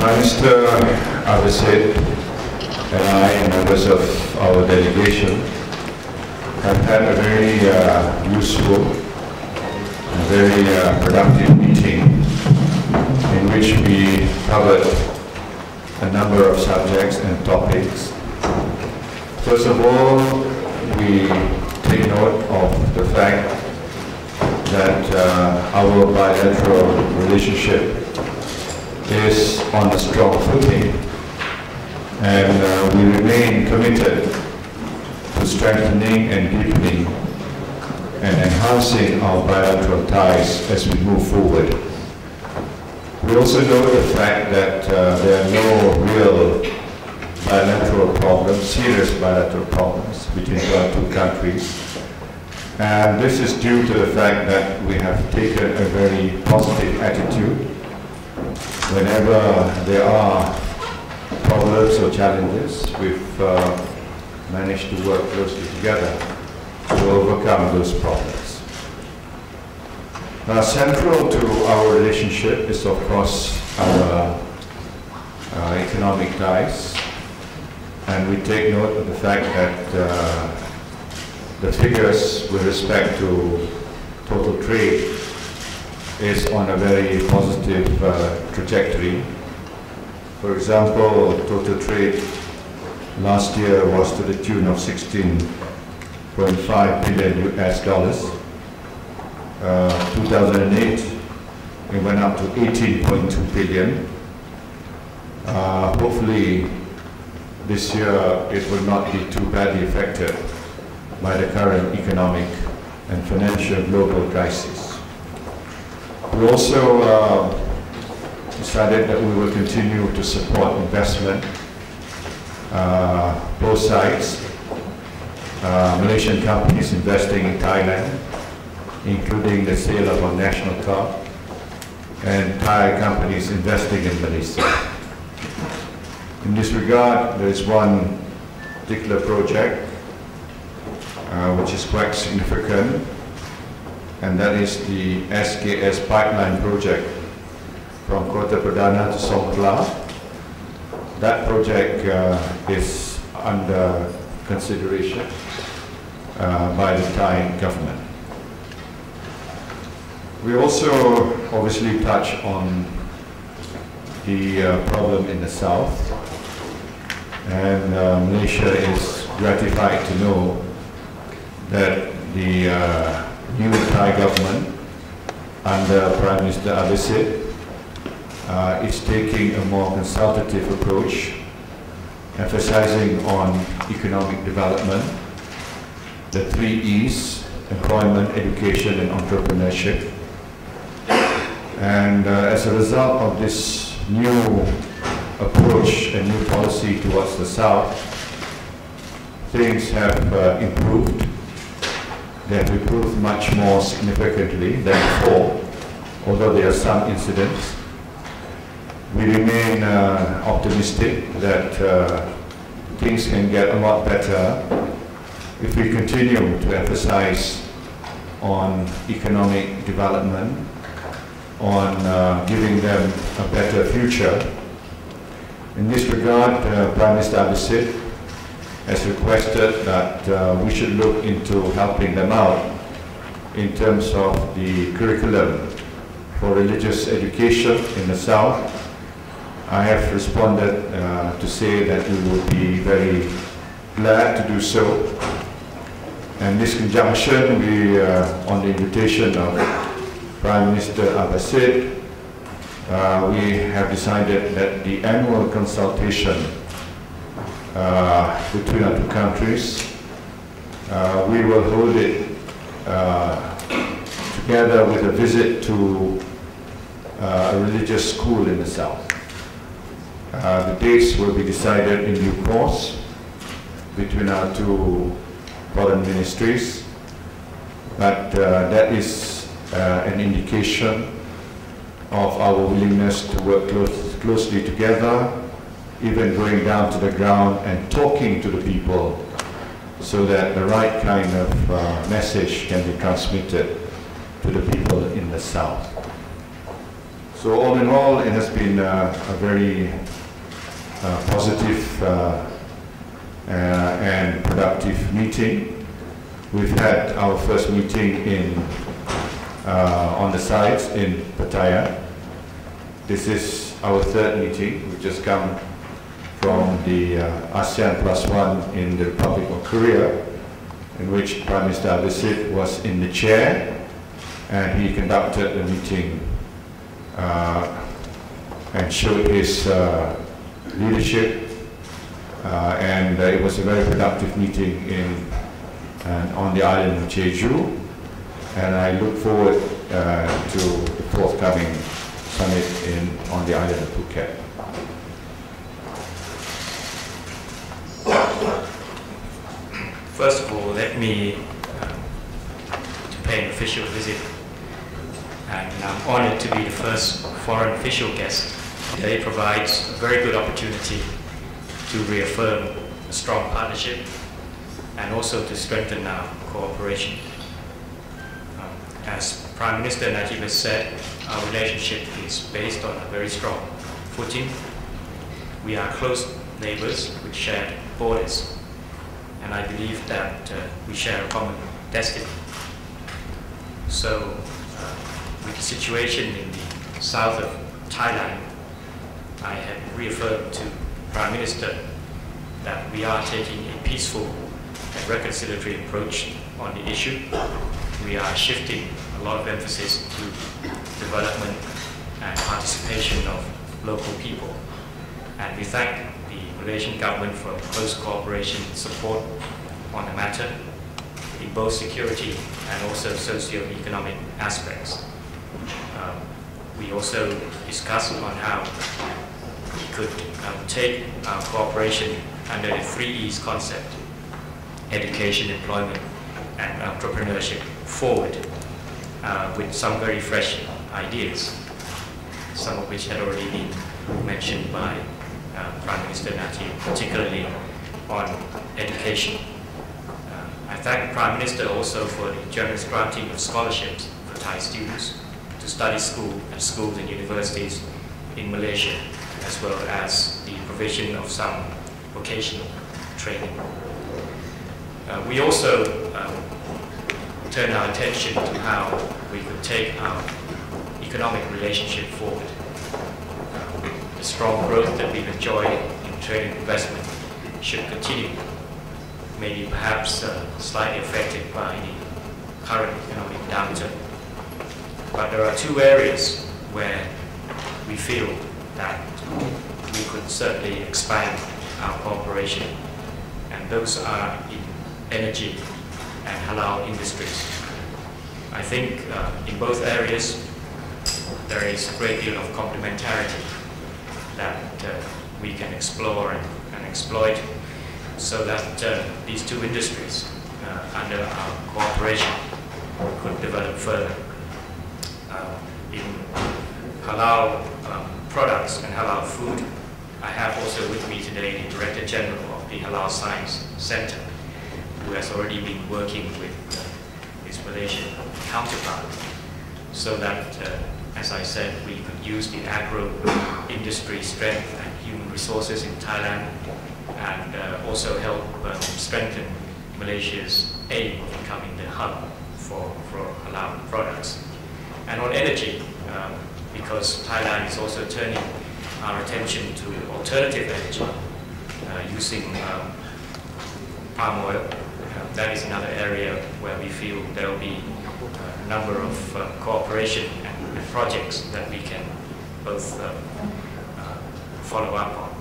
Prime Minister Abhisit and I and members of our delegation have had a very useful and very productive meeting in which we covered a number of subjects and topics. First of all, we take note of the fact that our bilateral relationship is on a strong footing, and we remain committed to strengthening and deepening and enhancing our bilateral ties as we move forward. We also note the fact that there are no real bilateral problems, serious bilateral problems between our two countries. And this is due to the fact that we have taken a very positive attitude whenever there are problems or challenges. We've managed to work closely together to overcome those problems. Central to our relationship is, of course, our economic ties, and we take note of the fact that the figures with respect to total trade is on a very positive trajectory. For example, total trade last year was to the tune of 16.5 billion US dollars. 2008, it went up to 18.2 billion. Hopefully, this year it will not be too badly affected by the current economic and financial global crisis. We also decided that we will continue to support investment, both sides, Malaysian companies investing in Thailand, including the sale of our national car, and Thai companies investing in Malaysia. In this regard, there is one particular project which is quite significant, and that is the SKS pipeline project from Kota Pradana to Songkhla. That project is under consideration by the Thai government. We also obviously touch on the problem in the south, and Malaysia is gratified to know that the new Thai government under Prime Minister Abhisit is taking a more consultative approach, emphasizing on economic development, the 3 E's, employment, education, and entrepreneurship. And as a result of this new approach and new policy towards the south, things have improved. They have improved much more significantly than before, although there are some incidents. We remain optimistic that things can get a lot better if we continue to emphasize on economic development, on giving them a better future. In this regard, Prime Minister Abhisit has requested that we should look into helping them out in terms of the curriculum for religious education in the south. I have responded to say that we would be very glad to do so. And in this conjunction, we, on the invitation of Prime Minister Abhisit, we have decided that the annual consultation between our two countries, we will hold it together with a visit to a religious school in the south. The dates will be decided in due course between our two foreign ministries, but that is an indication of our willingness to work closely together, even going down to the ground and talking to the people so that the right kind of message can be transmitted to the people in the south. So all in all, it has been a very positive and productive meeting. We've had our first meeting on the sites in Putrajaya. This is our third meeting. We've just come from the ASEAN +1 in the Republic of Korea, in which Prime Minister Abhisit was in the chair, and he conducted the meeting and showed his leadership, and it was a very productive meeting on the island of Jeju, and I look forward to the forthcoming summit on the island of Phuket. First of all, let me pay an official visit, and I'm honored to be the first foreign official guest. Today provides a very good opportunity to reaffirm a strong partnership and also to strengthen our cooperation. As Prime Minister Najib has said, our relationship is based on a very strong footing. We are close neighbors with shared borders, and I believe that we share a common destiny. So, with the situation in the south of Thailand, I have reaffirmed to Prime Minister that we are taking a peaceful and reconciliatory approach on the issue. We are shifting a lot of emphasis to development and participation of local people. And we thank the Malaysian government for close cooperation and support on the matter in both security and also socio-economic aspects. We also discussed on how we could take our cooperation under the 3 E's concept: education, employment, and entrepreneurship forward with some very fresh ideas, some of which had already been mentioned by Prime Minister Najib, particularly on education. I thank the Prime Minister also for the generous granting of scholarships for Thai students to study at schools and universities in Malaysia, as well as the provision of some vocational training. We also turn our attention to how we could take our economic relationship forward. The strong growth that we've enjoyed in trade and investment should continue, maybe perhaps slightly affected by the current economic downturn. But there are 2 areas where we feel that we could certainly expand our cooperation, and those are in energy and halal industries. I think in both areas there is a great deal of complementarity that we can explore and exploit, so that these 2 industries under our cooperation could develop further. In halal products and halal food, I have also with me today the Director General of the Halal Science Center, who has already been working with his Malaysian counterpart, so that, as I said, we could use the agro-industry strength and human resources in Thailand, and also help strengthen Malaysia's aim of becoming the hub for halal products. And on energy, because Thailand is also turning our attention to alternative energy using palm oil. That is another area where we feel there will be a number of cooperation and projects that we can both follow up on.